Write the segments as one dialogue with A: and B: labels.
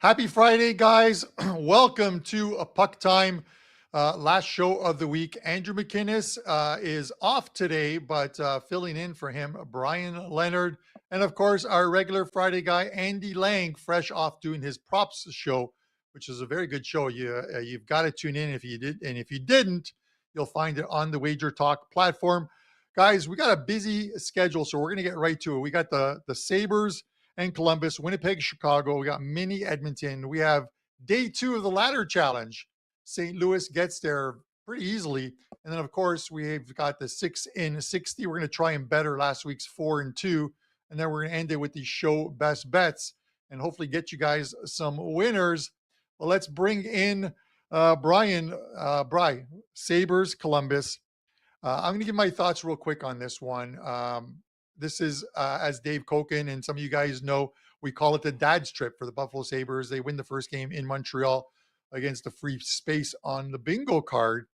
A: Happy Friday, guys. Welcome to a Puck Time last show of the week. Andrew McInnes is off today, but filling in for him, Bryan Leonard. And of course, our regular Friday guy, Andy Lang, fresh off doing his props show, which is a very good show. You've got to tune in if you did. And if you didn't, you'll find it on the WagerTalk platform. Guys, we got a busy schedule, so we're going to get right to it. We got the Sabres and Columbus, Winnipeg, Chicago. We got mini Edmonton. We have day 2 of the ladder challenge. St. Louis gets there pretty easily. And then, of course, we've got the 6 in 60. We're going to try and better last week's 4 and 2. And then we're going to end it with the show best bets and hopefully get you guys some winners. Well, let's bring in Bryan. Sabres, Columbus. I'm going to give my thoughts real quick on this one. This is, as Dave Koken and some of you guys know, we call it the dad's trip for the Buffalo Sabres. They win the first game in Montreal against the free space on the bingo card.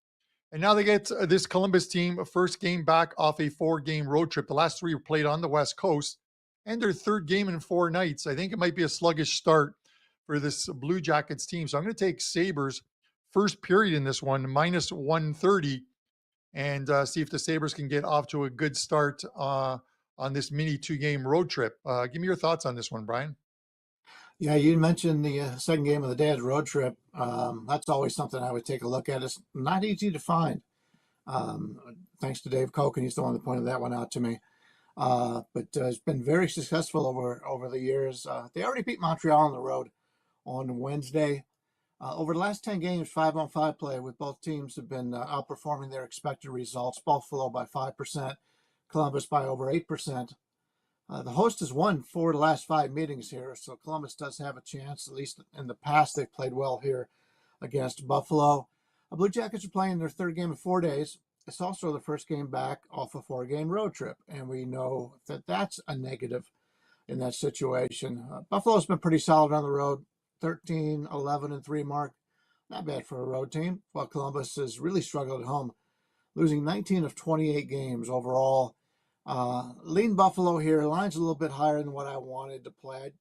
A: And now they get this Columbus team, first game back off a 4-game road trip. The last 3 were played on the West Coast and their third game in 4 nights. I think it might be a sluggish start for this Blue Jackets team. So I'm going to take Sabres first period in this one, minus 130, and see if the Sabres can get off to a good start on this mini 2-game road trip. Give me your thoughts on this one, Bryan.
B: Yeah, you mentioned the second game of the dad's road trip. That's always something I would take a look at. It's not easy to find. Thanks to Dave Koken, he's the one that pointed that one out to me. But it's been very successful over the years. They already beat Montreal on the road on Wednesday. Over the last 10 games, 5-on-5 play with both teams have been outperforming their expected results. Buffalo by 5%, Columbus by over 8%. The host has won 4 of the last 5 meetings here, so Columbus does have a chance. At least in the past, they've played well here against Buffalo. The Blue Jackets are playing their third game in 4 days. It's also the first game back off a 4-game road trip, and we know that that's a negative in that situation. Buffalo's been pretty solid on the road, 13, 11, and 3 mark. Not bad for a road team, while Columbus has really struggled at home, losing 19 of 28 games overall. Lean Buffalo here. Line's a little bit higher than what I wanted to play.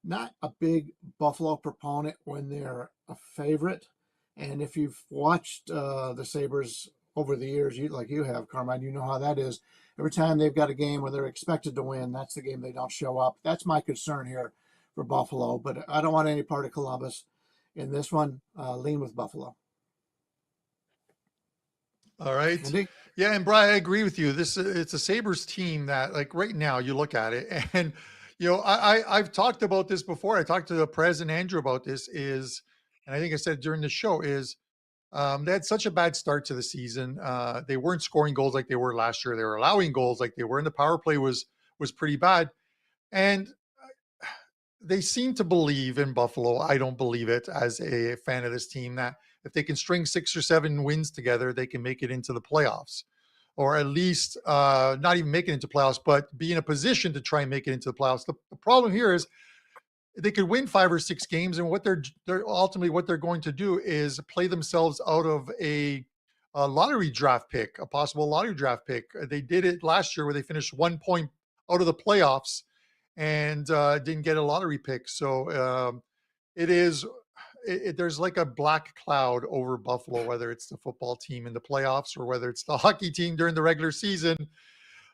B: Not a big Buffalo proponent when they're a favorite. And if you've watched the Sabres over the years, like you have, Carmine, you know how that is. Every time they've got a game where they're expected to win, that's the game they don't show up. That's my concern here for Buffalo. But I don't want any part of Columbus in this one. Lean with Buffalo.
A: All right.
B: Andy?
A: Yeah, and Brian, I agree with you. It's a Sabres team that, like, right now you look at it, and I've talked about this before. I talked to the president Andrew about this. And I think I said during the show they had such a bad start to the season. They weren't scoring goals like they were last year. They were allowing goals like they were, and the power play was pretty bad. And they seem to believe in Buffalo. I don't believe it as a fan of this team, that if they can string 6 or 7 wins together, they can make it into the playoffs, or at least not even make it into playoffs, but be in a position to try and make it into the playoffs. The problem here is they could win 5 or 6 games, and what they're ultimately what they're going to do is play themselves out of a lottery draft pick, a possible lottery draft pick. They did it last year where they finished 1 point out of the playoffs and didn't get a lottery pick. So there's like a black cloud over Buffalo, whether it's the football team in the playoffs or whether it's the hockey team during the regular season.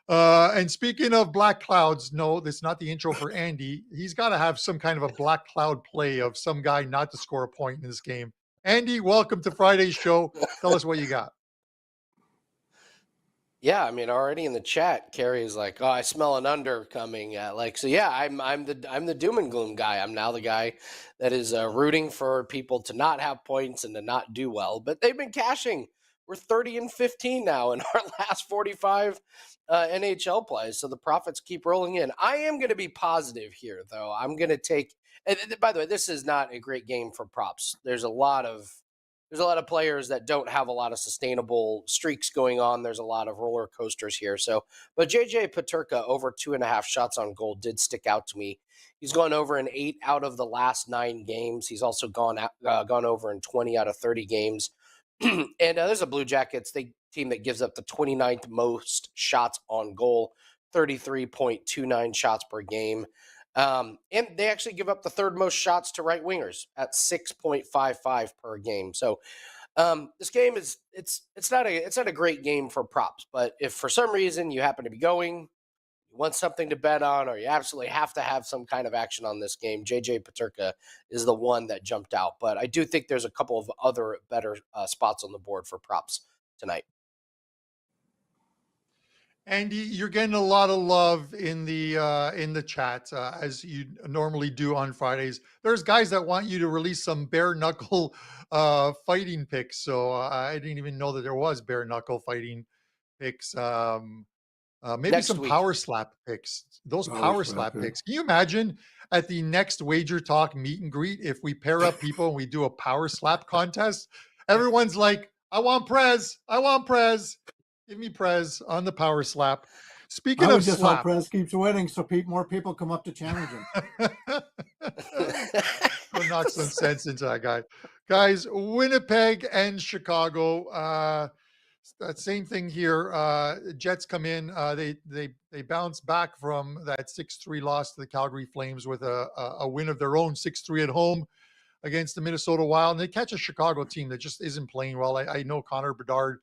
A: And speaking of black clouds, no, that's not the intro for Andy. He's got to have some kind of a black cloud play of some guy not to score a point in this game. Andy, welcome to Friday's show. Tell us what you got.
C: Yeah, I mean, already in the chat, Carrie's like, "Oh, I smell an under coming." So yeah, I'm the doom and gloom guy. I'm now the guy that is rooting for people to not have points and to not do well. But they've been cashing. We're 30 and 15 now in our last 45 NHL plays, so the profits keep rolling in. I am going to be positive here, though. I'm going to take. And by the way, this is not a great game for props. There's a lot of players that don't have a lot of sustainable streaks going on. There's a lot of roller coasters here. But JJ Peterka over 2.5 shots on goal did stick out to me. He's gone over in 8 out of the last 9 games. He's also gone over in 20 out of 30 games. And there's a Blue Jackets team that gives up the 29th most shots on goal, 33.29 shots per game. And they actually give up the third most shots to right wingers at 6.55 per game. So this game it's not a great game for props, but if for some reason you happen to be going, you want something to bet on, or you absolutely have to have some kind of action on this game, JJ Paterka is the one that jumped out. But I do think there's a couple of other better spots on the board for props tonight.
A: Andy, you're getting a lot of love in the chat as you normally do on Fridays. There's guys that want you to release some bare knuckle fighting picks. So I didn't even know that there was bare knuckle fighting picks. Maybe
C: Next
A: some
C: week.
A: power slap picks. Those
B: Power
A: power
B: slap,
A: slap
B: yeah.
A: picks. Can you imagine at the next Wager Talk meet and greet if we pair up people and we do a power slap contest? Everyone's like, I want Prez. I want Prez. Give me Prez on the power slap. Speaking
B: I would
A: of
B: just hope
A: slap,
B: Prez keeps winning so more people come up to challenge him.
A: go knock some sense into that guy. Guys, Winnipeg and Chicago. That same thing here. Jets come in. They bounce back from that 6-3 loss to the Calgary Flames with a win of their own, 6-3 at home against the Minnesota Wild. And they catch a Chicago team that just isn't playing well. I know Connor Bedard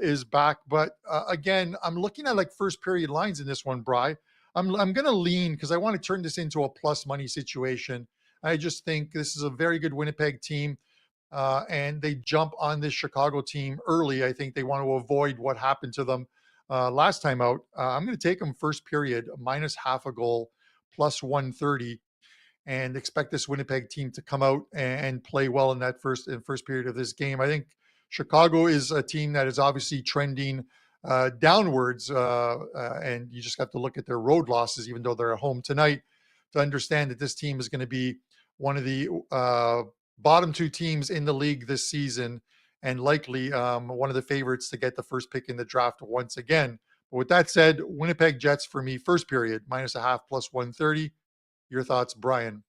A: is back, but again, I'm looking at like first period lines in this one, Bry. I'm going to lean because I want to turn this into a plus money situation. I just think this is a very good Winnipeg team. And they jump on this Chicago team early. I think they want to avoid what happened to them last time out. I'm going to take them first period, minus half a goal, plus 130, and expect this Winnipeg team to come out and play well in that first period of this game. I think Chicago is a team that is obviously trending downwards, and you just have to look at their road losses, even though they're at home tonight, to understand that this team is going to be one of the bottom two teams in the league this season, and likely one of the favorites to get the first pick in the draft once again. But with that said, Winnipeg Jets for me, first period, minus a half, plus 130. Your thoughts, Brian?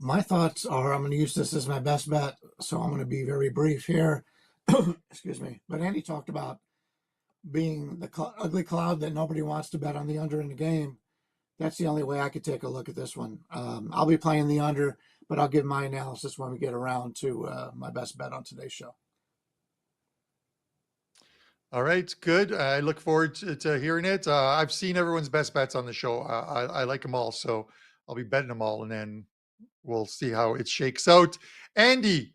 B: My thoughts are I'm going to use this as my best bet, so I'm going to be very brief here. Excuse me. But Andy talked about being the ugly cloud that nobody wants to bet on the under in the game. That's the only way I could take a look at this one. I'll be playing the under, but I'll give my analysis when we get around to my best bet on today's show.
A: All right, good. I look forward to hearing it. I've seen everyone's best bets on the show. I like them all, so I'll be betting them all, and then we'll see how it shakes out. Andy,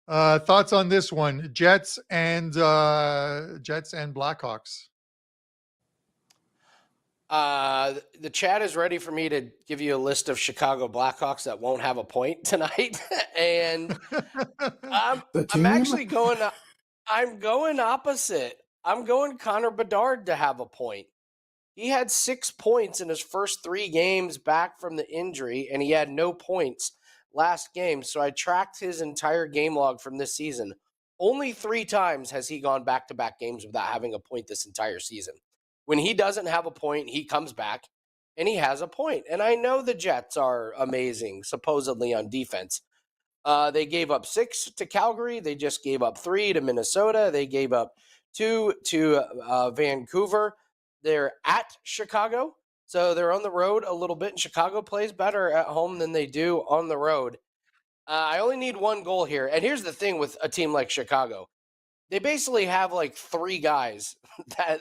A: thoughts on this one? Jets and Blackhawks.
C: The chat is ready for me to give you a list of Chicago Blackhawks that won't have a point tonight, and I'm actually going. I'm going opposite. I'm going Connor Bedard to have a point. He had 6 points in his first 3 games back from the injury, and he had no points last game. So I tracked his entire game log from this season. Only 3 times has he gone back-to-back games without having a point this entire season. When he doesn't have a point, he comes back and he has a point. And I know the Jets are amazing, supposedly on defense. They gave up 6 to Calgary. They just gave up 3 to Minnesota. They gave up 2 to Vancouver. They're at Chicago, so they're on the road a little bit. And Chicago plays better at home than they do on the road. I only need 1 goal here. And here's the thing with a team like Chicago. They basically have like 3 guys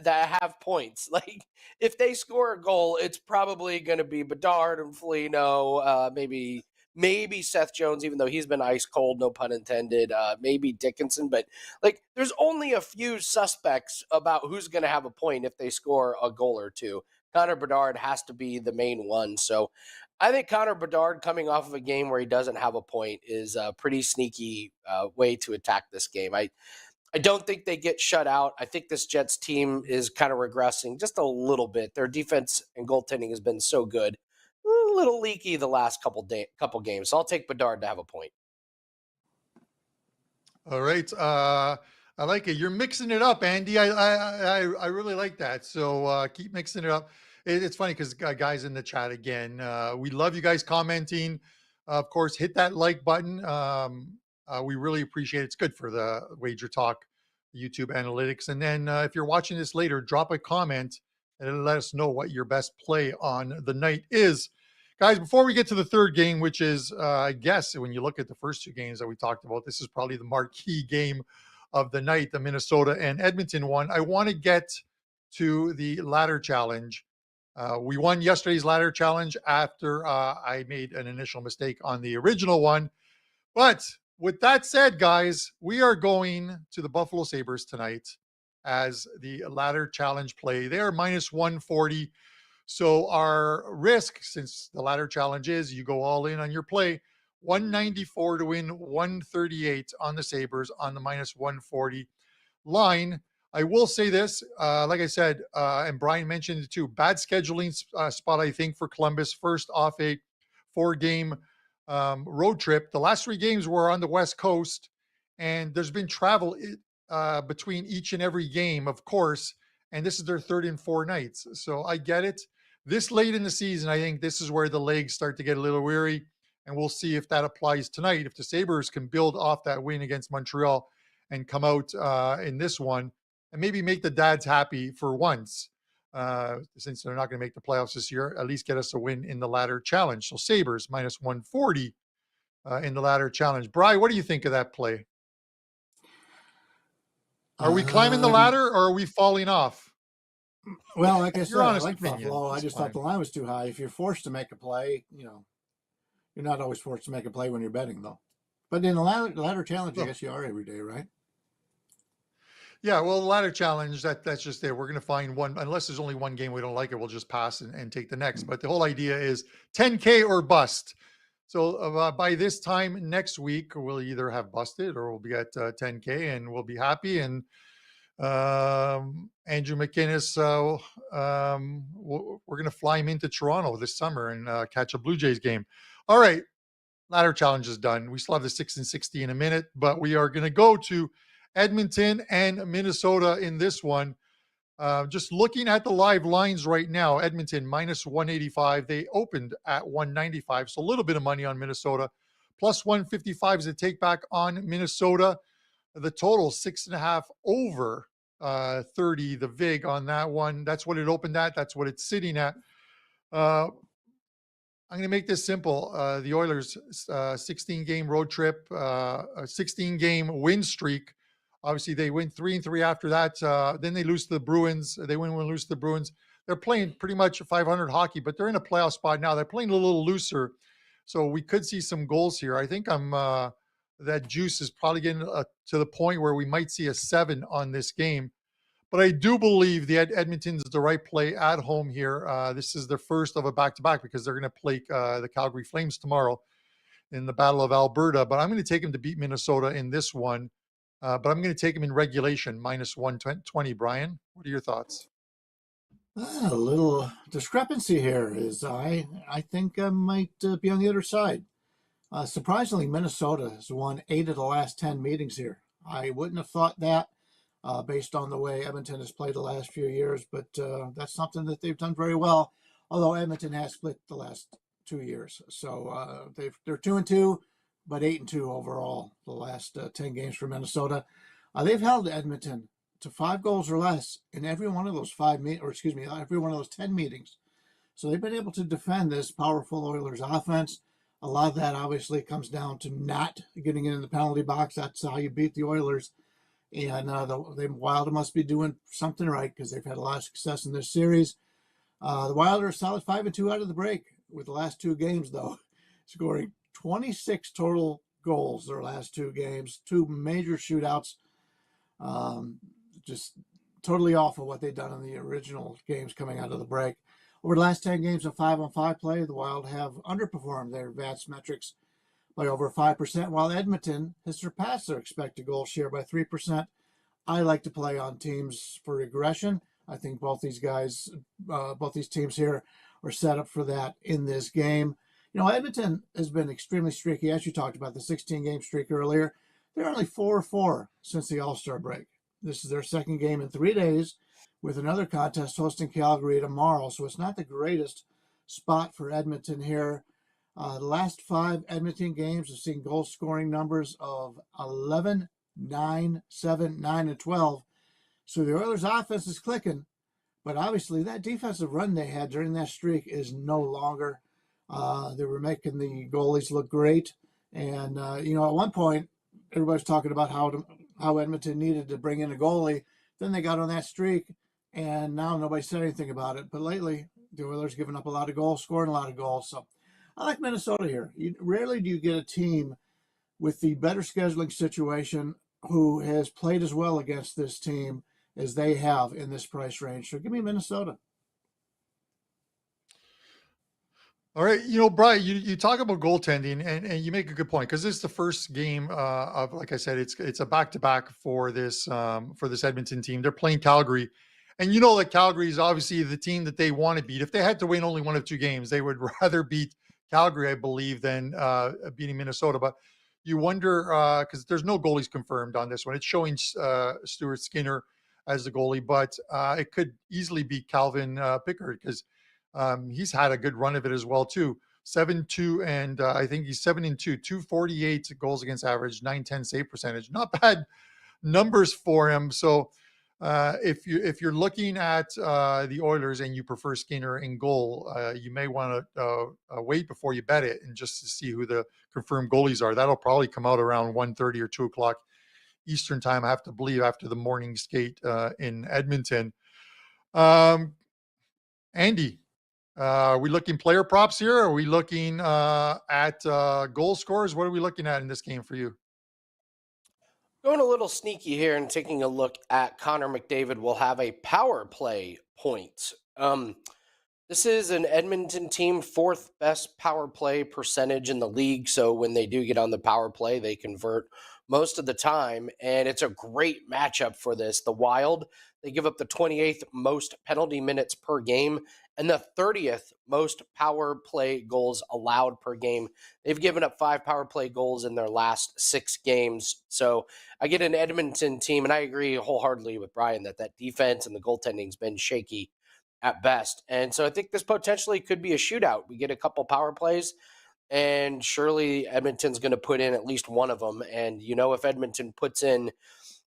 C: that have points. Like if they score a goal, it's probably going to be Bedard and Foligno, maybe Seth Jones, even though he's been ice cold, no pun intended, maybe Dickinson. But like there's only a few suspects about who's going to have a point if they score a goal or 2. Connor Bedard has to be the main one. So I think Connor Bedard coming off of a game where he doesn't have a point is a pretty sneaky way to attack this game. I don't think they get shut out. I think this Jets team is kind of regressing just a little bit. Their defense and goaltending has been so good. A little leaky the last couple games. So I'll take Bedard to have a point.
A: All right. I like it. You're mixing it up, Andy. I really like that. So keep mixing it up. It's funny because guys in the chat again, we love you guys commenting. Of course, hit that like button. We really appreciate it. It's good for the Wager Talk YouTube analytics. And then if you're watching this later, drop a comment and let us know what your best play on the night is. Guys, before we get to the third game, which is, I guess, when you look at the first two games that we talked about, this is probably the marquee game of the night, the Minnesota and Edmonton one. I want to get to the ladder challenge. We won yesterday's ladder challenge after I made an initial mistake on the original one. But with that said, guys, we are going to the Buffalo Sabres tonight as the ladder challenge play. They are minus 140. So our risk, since the ladder challenge is you go all in on your play, 194 to win, 138 on the Sabres on the minus 140 line. I will say this, like I said, and Brian mentioned it too, bad scheduling spot, I think, for Columbus. First off a 4-game road trip. The last 3 games were on the West Coast, and there's been travel between each and every game, of course, and this is their 3rd and 4 nights. So I get it. This late in the season, I think this is where the legs start to get a little weary, and we'll see if that applies tonight. If the Sabres can build off that win against Montreal and come out in this one and maybe make the dads happy for once, since they're not going to make the playoffs this year, at least get us a win in the ladder challenge. So Sabres minus 140 in the ladder challenge. Bri, what do you think of that play? Are we climbing the ladder or are we falling off?
B: Well, like I said,
A: Your
B: I
A: honest
B: like
A: opinion.
B: Buffalo. I
A: That's
B: just
A: fine.
B: thought the line was too high. If you're forced to make a play, you're not always forced to make a play when you're betting, though. But in the ladder challenge, I
A: Well,
B: guess you are every day, right?
A: yeah, well, the ladder challenge, that's just there. We're going to find one, unless there's only one game we don't like it, we'll just pass and take the next. But the whole idea is 10K or bust. So by this time next week, we'll either have busted or we'll be at 10K and we'll be happy. And Andrew McInnes, we're going to fly him into Toronto this summer and catch a Blue Jays game. All right, ladder challenge is done. We still have the 6 and 60 in a minute, but we are going to go to Edmonton and Minnesota in this one. Just looking at the live lines right now, Edmonton minus 185. They opened at 195, so a little bit of money on Minnesota. Plus 155 is a take back on Minnesota. The total 6.5 over 30. The VIG on that one. That's what it opened at. That's what it's sitting at. I'm going to make this simple. The Oilers 16-game road trip, a 16-game win streak. Obviously, they win 3-3 after that. Then they lose to the Bruins. They win and lose to the Bruins. They're playing pretty much 500 hockey, but they're in a playoff spot now. They're playing a little looser, so we could see some goals here. I think that juice is probably getting to the point where we might see a 7 on this game. But I do believe the Edmonton's the right play at home here. This is their first of a back-to-back because they're going to play the Calgary Flames tomorrow in the Battle of Alberta. But I'm going to take them to beat Minnesota in this one. But I'm going to take them in regulation, minus 120. Brian, what are your thoughts?
B: A little discrepancy here is I think I might be on the other side. Surprisingly, Minnesota has won 8 of the last 10 meetings here. I wouldn't have thought that based on the way Edmonton has played the last few years, but that's something that they've done very well, although Edmonton has split the last 2 years. So they're 2-2, but 8-2 overall the last 10 games for Minnesota. They've held Edmonton to 5 goals or less in every one of those every one of those 10 meetings. So they've been able to defend this powerful Oilers offense. A lot of that obviously comes down to not getting in the penalty box. That's how you beat the Oilers. And the Wild must be doing something right because they've had a lot of success in this series. The Wild are a solid 5-2 out of the break with the last 2 games, though, scoring 26 total goals their last 2 games, 2 major shootouts. Just totally awful what they've done in the original games coming out of the break. Over the last 10 games of 5-on-5 play, the Wild have underperformed their advanced metrics by over 5%, while Edmonton has surpassed their expected goal share by 3%. I like to play on teams for regression. I think both these teams here are set up for that in this game. Edmonton has been extremely streaky, as you talked about, the 16-game streak earlier. They're only 4-4 since the All-Star break. This is their second game in 3 days, with another contest hosting Calgary tomorrow. So it's not the greatest spot for Edmonton here. The last 5 Edmonton games have seen goal scoring numbers of 11, 9, 7, 9, and 12. So the Oilers' offense is clicking, But obviously, that defensive run they had during that streak is no longer. They were making the goalies look great. And, at one point, everybody's talking about how Edmonton needed to bring in a goalie. Then they got on that streak, and now nobody said anything about it. But lately, the Oilers giving up a lot of goals, scoring a lot of goals. So I like Minnesota here. Rarely do you get a team with the better scheduling situation who has played as well against this team as they have in this price range. So give me Minnesota.
A: All right, Brian, you talk about goaltending, and you make a good point because this is the first game of, like I said, it's a back to back for this Edmonton team. They're playing Calgary, and that Calgary is obviously the team that they want to beat. If they had to win only one of two games, they would rather beat Calgary, I believe, than beating Minnesota. But you wonder because there's no goalies confirmed on this one. It's showing Stuart Skinner as the goalie, but it could easily be Calvin Pickard because. He's had a good run of it as well too. 7-2, and I think he's 7-2, 248 goals against average, 910 save percentage. Not bad numbers for him. So if you're looking at the Oilers and you prefer Skinner in goal, you may want to wait before you bet it and just to see who the confirmed goalies are. That'll probably come out around 1:30 or 2 o'clock Eastern time. I have to believe after the morning skate in Edmonton. Andy. Are we looking player props here? Are we looking at goal scorers? What are we looking at in this game for you?
C: Going a little sneaky here and taking a look at Connor McDavid will have a power play point. This is an Edmonton team, fourth best power play percentage in the league. So when they do get on the power play, they convert most of the time. And it's a great matchup for this. The Wild, they give up the 28th most penalty minutes per game and the 30th most power play goals allowed per game. They've given up 5 power play goals in their last 6 games. So I get an Edmonton team, and I agree wholeheartedly with Brian that defense and the goaltending's been shaky at best. And so I think this potentially could be a shootout. We get a couple power plays, and surely Edmonton's going to put in at least one of them. And if Edmonton puts in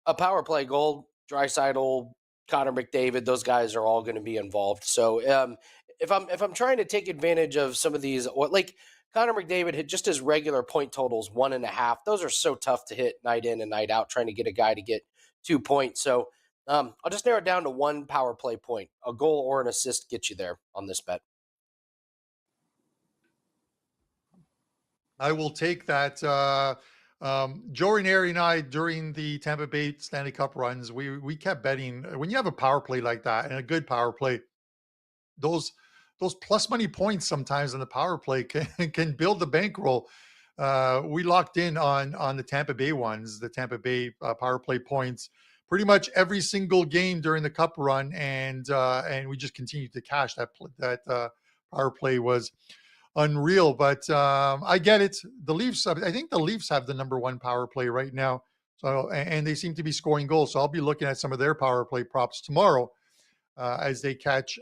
C: a power play goal, Draisaitl, Connor McDavid, those guys are all going to be involved. So if I'm trying to take advantage of some of these, like Connor McDavid hit just his regular point totals 1.5. Those are so tough to hit night in and night out, trying to get a guy to get 2 points. So I'll just narrow it down to 1 power play point. A goal or an assist gets you there on this bet.
A: I will take that. Joe Ranieri and I, during the Tampa Bay Stanley Cup runs, we kept betting when you have a power play like that and a good power play, those plus money points sometimes in the power play can build the bankroll. We locked in on the Tampa Bay ones, the Tampa Bay power play points, pretty much every single game during the Cup run, and we just continued to cash that power play was unreal. But I get it. The Leafs, I think the Leafs have the number 1 power play right now. So, and they seem to be scoring goals. So I'll be looking at some of their power play props tomorrow as they catch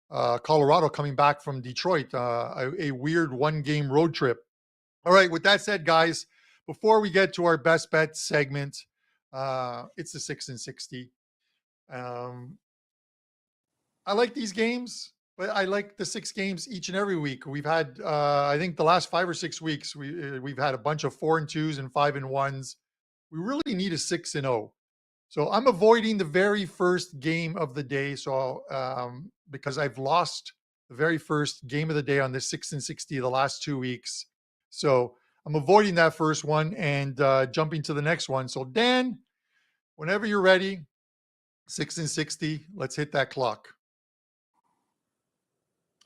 A: Colorado coming back from Detroit, a weird 1-game road trip. All right. With that said, guys, before we get to our best bet segment, it's the 6 and 60. I like these games. But I like the 6 games each and every week. We've had, I think, the last 5 or 6 weeks, we've had a bunch of 4-2s and 5-1s. We really need a 6-0. So I'm avoiding the very first game of the day. So because I've lost the very first game of the day on this 6 and 60 the last 2 weeks. So I'm avoiding that first one and jumping to the next one. So Dan, whenever you're ready, 6 and 60, let's hit that clock.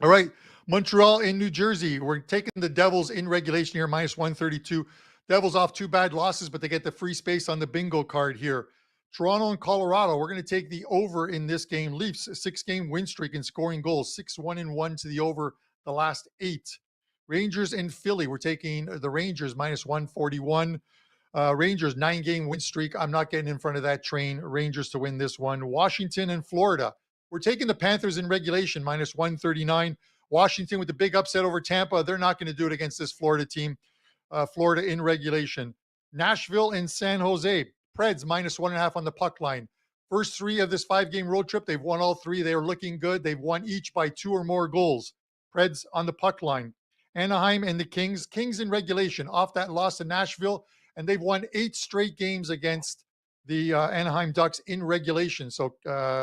A: All right, Montreal in New Jersey. We're taking the Devils in regulation here, minus 132. Devils off 2 bad losses, but they get the free space on the bingo card here. Toronto and Colorado, we're going to take the over in this game. Leafs, a 6-game win streak in scoring goals, 6-1-1 to the over the last 8. Rangers and Philly, we're taking the Rangers minus 141. Rangers, 9-game win streak. I'm not getting in front of that train. Rangers to win this one. Washington and Florida. We're taking the Panthers in regulation, minus 139. Washington with the big upset over Tampa. They're not going to do it against this Florida team. Florida in regulation. Nashville and San Jose. Preds, minus 1.5 on the puck line. First three of this 5-game road trip, they've won all three. They are looking good. They've won each by 2 or more goals. Preds on the puck line. Anaheim and the Kings. Kings in regulation off that loss to Nashville, and they've won 8 straight games against the Anaheim Ducks in regulation. So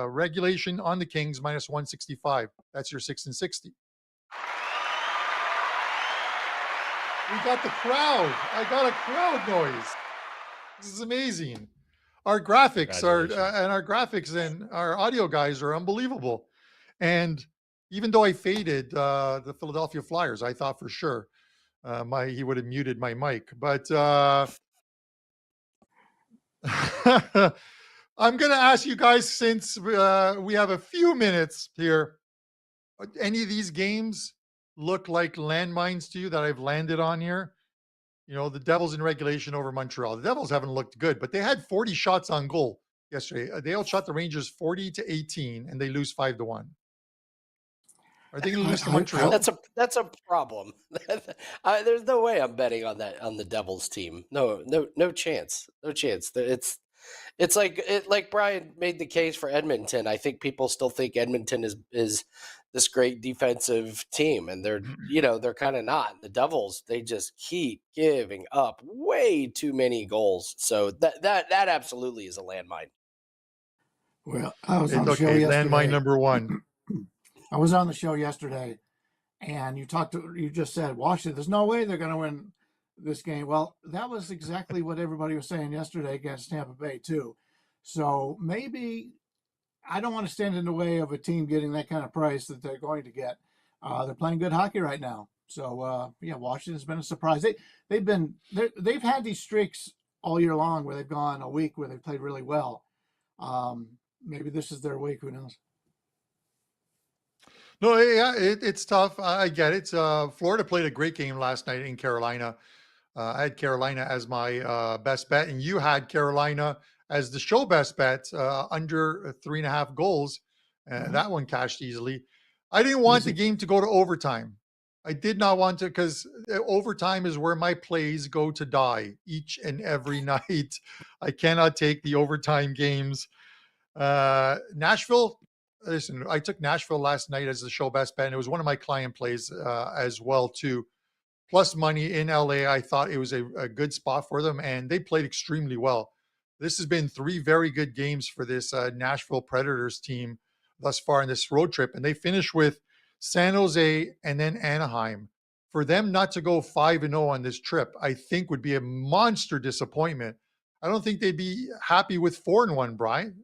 A: regulation on the Kings minus 165. That's your 6 and 60. We got the crowd. I got a crowd noise. This is amazing. Our graphics and our audio guys are unbelievable. And even though I faded the Philadelphia Flyers, I thought for sure he would have muted my mic. But I'm going to ask you guys, since we have a few minutes here, any of these games look like landmines to you that I've landed on here? You know, the Devils in regulation over Montreal. The Devils haven't looked good, but they had 40 shots on goal yesterday. They outshot the Rangers 40-18, and they lose 5-1. Are they going to lose to Montreal?
C: That's a problem. There's no way I'm betting on the Devils team. No chance. No chance. It's like Brian made the case for Edmonton. I think people still think Edmonton is this great defensive team, and they're kind of not. The Devils, they just keep giving up way too many goals. So that absolutely is a landmine.
B: Well, I was on the show yesterday.
A: Landmine number one.
B: I was on the show yesterday, and you just said Washington. There's no way they're going to win this game. Well, that was exactly what everybody was saying yesterday against Tampa Bay too. So maybe I don't want to stand in the way of a team getting that kind of price that they're going to get. They're playing good hockey right now. So Washington's been a surprise. They've had these streaks all year long where they've gone a week where they've played really well. Maybe this is their week. Who knows?
A: No, yeah, it's tough. I get it. Florida played a great game last night in Carolina. I had Carolina as my best bet, and you had Carolina as the show best bet under 3.5 goals. That one cashed easily. I didn't want the game to go to overtime. I did not want to, because overtime is where my plays go to die each and every night. I cannot take the overtime games. Nashville. Listen, I took Nashville last night as the show best bet, and it was one of my client plays as well too. Plus money in LA. I thought it was a good spot for them, and they played extremely well. This has been 3 very good games for this Nashville Predators team thus far in this road trip, and they finish with San Jose and then Anaheim. For them not to go 5-0 on this trip, I think would be a monster disappointment. I don't think they'd be happy with 4-1, Brian.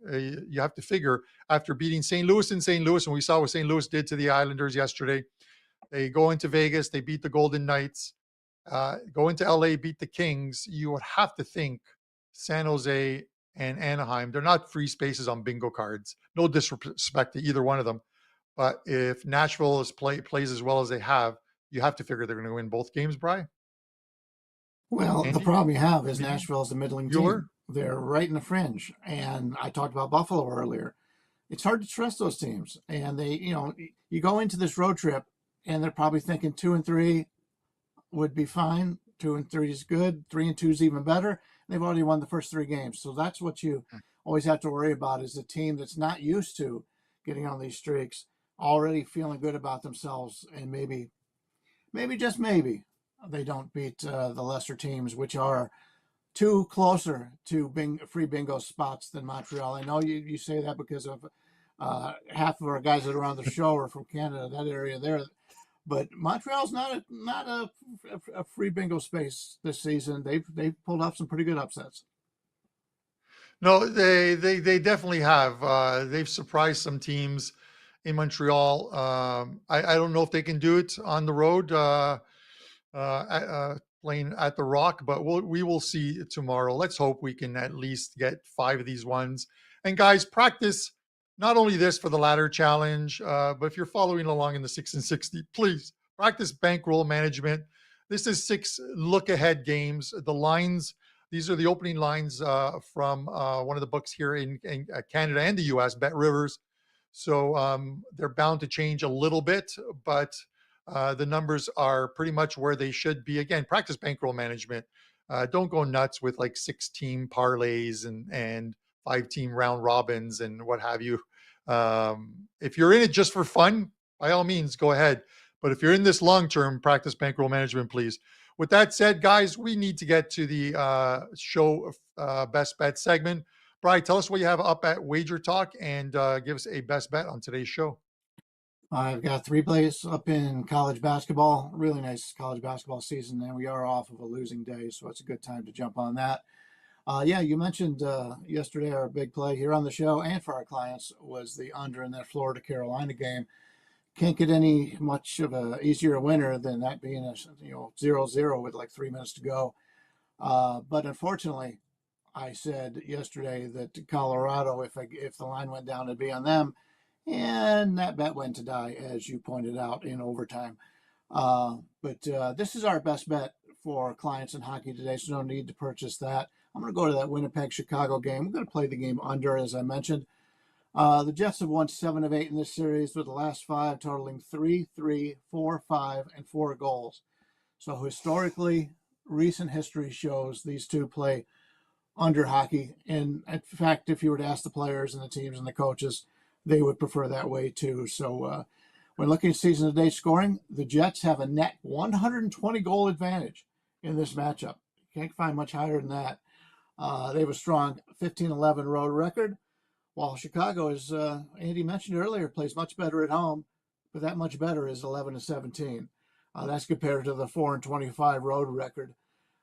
A: You have to figure, after beating St. Louis in St. Louis, and we saw what St. Louis did to the Islanders yesterday. They go into Vegas, they beat the Golden Knights, go into LA, beat the Kings. You would have to think San Jose and Anaheim, they're not free spaces on bingo cards. No disrespect to either one of them. But if Nashville plays as well as they have, you have to figure they're going to win both games, Brian.
B: Well, the problem you have is Nashville's a middling team. They're right in the fringe. And I talked about Buffalo earlier. It's hard to trust those teams. And you go into this road trip and they're probably thinking 2-3 would be fine. 2-3 is good. 3-2 is even better. They've already won the first 3 games. So that's what you always have to worry about, is a team that's not used to getting on these streaks, already feeling good about themselves. And maybe just maybe, they don't beat the lesser teams, which are too closer to free bingo spots than Montreal. I know you say that because of half of our guys that are on the show are from Canada, that area there. But Montreal's not a free bingo space this season. They've pulled off some pretty good upsets.
A: No, they definitely have. They've surprised some teams in Montreal. I don't know if they can do it on the road. Playing at the Rock, but we will see tomorrow. Let's hope we can at least get 5 of these ones. And guys, practice not only this for the ladder challenge, but if you're following along in the 6 and 60, please practice bankroll management. This is 6 look ahead games. The lines, these are the opening lines from one of the books here in Canada and the US, Bet Rivers. So they're bound to change a little bit, but the numbers are pretty much where they should be. Again, practice bankroll management. Don't go nuts with like 6-team parlays and 5-team round robins and what have you. If you're in it just for fun, by all means, go ahead. But if you're in this long term, practice bankroll management, please. With that said, guys, we need to get to the show best bet segment. Brian, tell us what you have up at WagerTalk and give us a best bet on today's show.
B: I've got 3 plays up in college basketball. Really nice college basketball season, and we are off of a losing day, so it's a good time to jump on that. Yeah, you mentioned yesterday our big play here on the show and for our clients was the under in that Florida-Carolina game. Can't get any much of a easier winner than that being a 0-0 with like 3 minutes to go. But unfortunately, I said yesterday that Colorado, if the line went down, it'd be on them. And that bet went to die, as you pointed out, in overtime. But this is our best bet for clients in hockey today, so no need to purchase that. I'm going to go to that Winnipeg-Chicago game. I'm going to play the game under, as I mentioned. The Jets have won 7 of 8 in this series, with the last 5 totaling 3, 3, 4, 5, and 4 goals. So historically, recent history shows these two play under hockey. And in fact, if you were to ask the players and the teams and the coaches, they would prefer that way too. So when looking at season-to-date scoring, the Jets have a net 120 goal advantage in this matchup. Can't find much higher than that. They have a strong 15-11 road record, while Chicago, as Andy mentioned earlier, plays much better at home, but that much better is 11-17. That's compared to the 4-25 road record.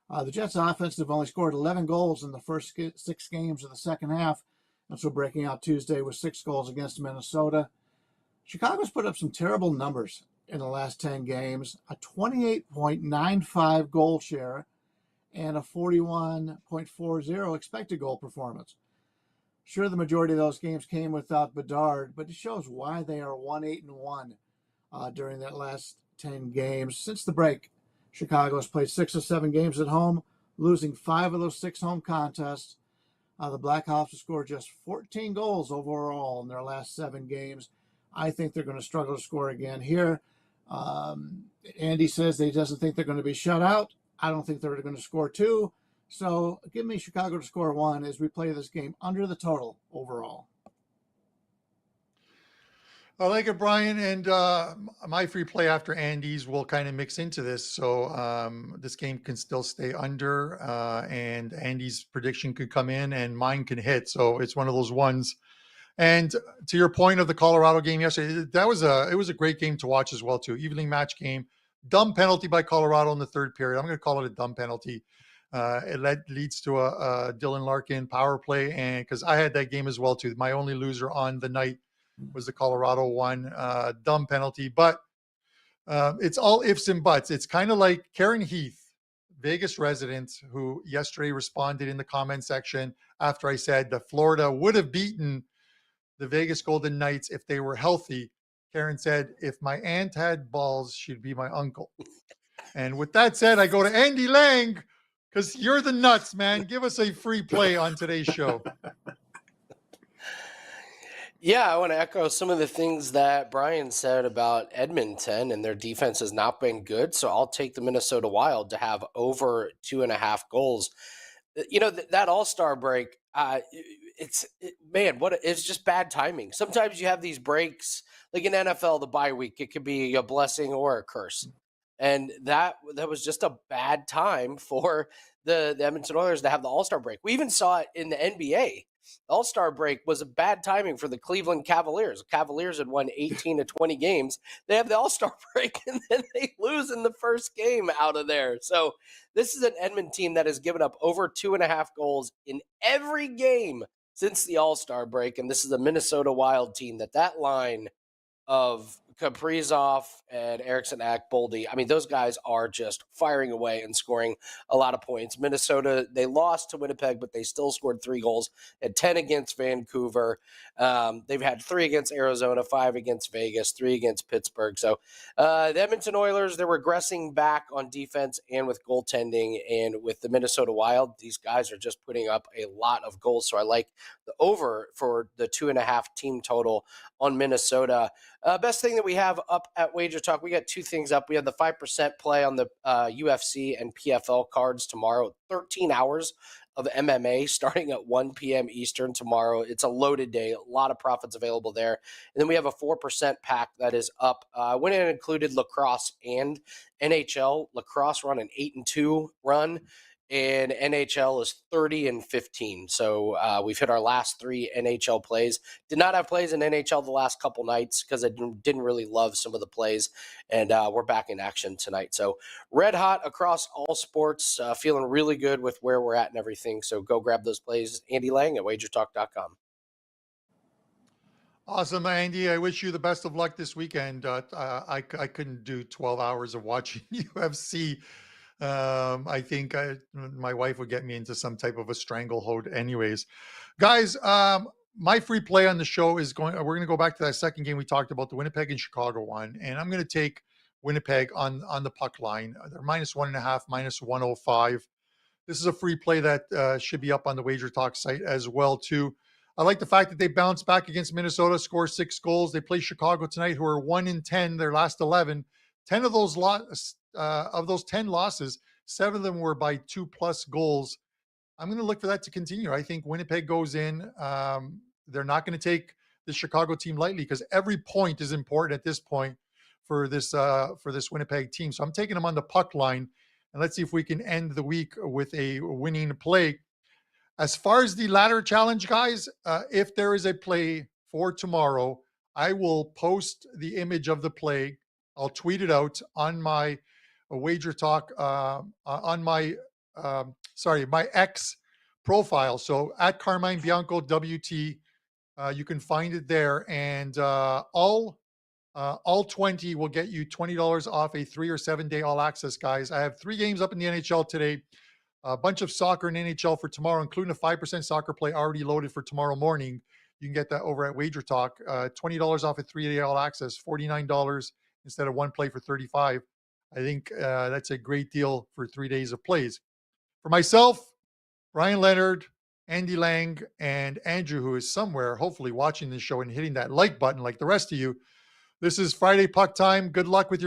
B: The Jets' offense have only scored 11 goals in the first 6 games of the second half, and so breaking out Tuesday with 6 goals against Minnesota. Chicago's put up some terrible numbers in the last 10 games, a 28.95 goal share and a 41.40 expected goal performance. Sure, the majority of those games came without Bedard, but it shows why they are 1-8-1 during that last 10 games. Since the break, Chicago has played 6 of 7 games at home, losing 5 of those 6 home contests. The Blackhawks have scored just 14 goals overall in their last 7 games. I think they're going to struggle to score again here. Andy says he doesn't think they're going to be shut out. I don't think they're going to score 2. So give me Chicago to score 1 as we play this game under the total overall.
A: I like it, Brian. And my free play after Andy's will kind of mix into this. So this game can still stay under and Andy's prediction could come in and mine can hit. So it's one of those ones. And to your point of the Colorado game yesterday, it was a great game to watch as well, too. Evening match game. Dumb penalty by Colorado in the third period. I'm going to call it a dumb penalty. It leads to a Dylan Larkin power play. And because I had that game as well, too. My only loser on the night was the Colorado one. Dumb penalty. But it's all ifs and buts. It's kind of like Karen Heath, Vegas resident, who yesterday responded in the comment section after I said that Florida would have beaten the Vegas Golden Knights if they were healthy. Karen said, if my aunt had balls, she'd be my uncle. And with that said, I go to Andy Lang, because you're the nuts, man. Give us a free play on today's show.
C: Yeah, I want to echo some of the things that Brian said about Edmonton, and their defense has not been good. So I'll take the Minnesota Wild to have over 2.5 goals. That All-Star break, it's just bad timing. Sometimes you have these breaks, like in NFL, the bye week, it could be a blessing or a curse. And that was just a bad time for the Edmonton Oilers to have the All-Star break. We even saw it in the NBA. The All-Star break was a bad timing for the Cleveland Cavaliers. The Cavaliers had won 18 of 20 games. They have the All-Star break, and then they lose in the first game out of there. So this is an Edmonton team that has given up over 2.5 goals in every game since the All-Star break, and this is a Minnesota Wild team that line of Kaprizov and Eriksson Boldy. I mean, those guys are just firing away and scoring a lot of points. Minnesota, they lost to Winnipeg, but they still scored 3 goals at 10 against Vancouver. They've had 3 against Arizona, 5 against Vegas, 3 against Pittsburgh. So the Edmonton Oilers, they're regressing back on defense and with goaltending. And with the Minnesota Wild, these guys are just putting up a lot of goals. So I like the over for the 2.5 team total on Minnesota. Best thing that we have up at WagerTalk, we got 2 things up. We have the 5% play on the UFC and PFL cards tomorrow, 13 hours of MMA starting at 1 p.m. Eastern tomorrow. It's a loaded day, a lot of profits available there. And then we have a 4% pack that is up. When it included lacrosse and NHL. Lacrosse run an 8-2 run, and NHL is 30-15. So we've hit our last 3 NHL plays. Did not have plays in NHL the last couple nights because I didn't really love some of the plays, and we're back in action tonight. So red hot across all sports, feeling really good with where we're at and everything. So go grab those plays. Andy Lang at WagerTalk.com.
A: Awesome, Andy. I wish you the best of luck this weekend. I couldn't do 12 hours of watching UFC. I think my wife would get me into some type of a stranglehold anyways. Guys, my free play on the show is we're going to go back to that second game we talked about, the Winnipeg and Chicago one. And I'm going to take Winnipeg on the puck line. They're -1.5, -105. This is a free play that should be up on the Wager Talk site as well, too. I like the fact that they bounced back against Minnesota, score 6 goals. They play Chicago tonight, who are 1-10, their last 11. 10 of those of those 10 losses, 7 of them were by 2+ goals. I'm going to look for that to continue. I think Winnipeg goes in. They're not going to take the Chicago team lightly because every point is important at this point for this Winnipeg team. So I'm taking them on the puck line, and let's see if we can end the week with a winning play. As far as the ladder challenge, guys, if there is a play for tomorrow, I will post the image of the play. I'll tweet it out on my Wager Talk, on my, my X profile. So at Carmine Bianco WT, you can find it there. And all 20 will get you $20 off a 3 or 7 day all access, guys. I have 3 games up in the NHL today. A bunch of soccer and NHL for tomorrow, including a 5% soccer play already loaded for tomorrow morning. You can get that over at Wager Talk. $20 off a 3-day all access, $49 instead of 1 play for $35. I think that's a great deal for 3 days of plays. For myself, Bryan Leonard, Andy Lang, and Andrew, who is somewhere hopefully watching this show and hitting that like button like the rest of you. This is Friday Puck Time. Good luck with your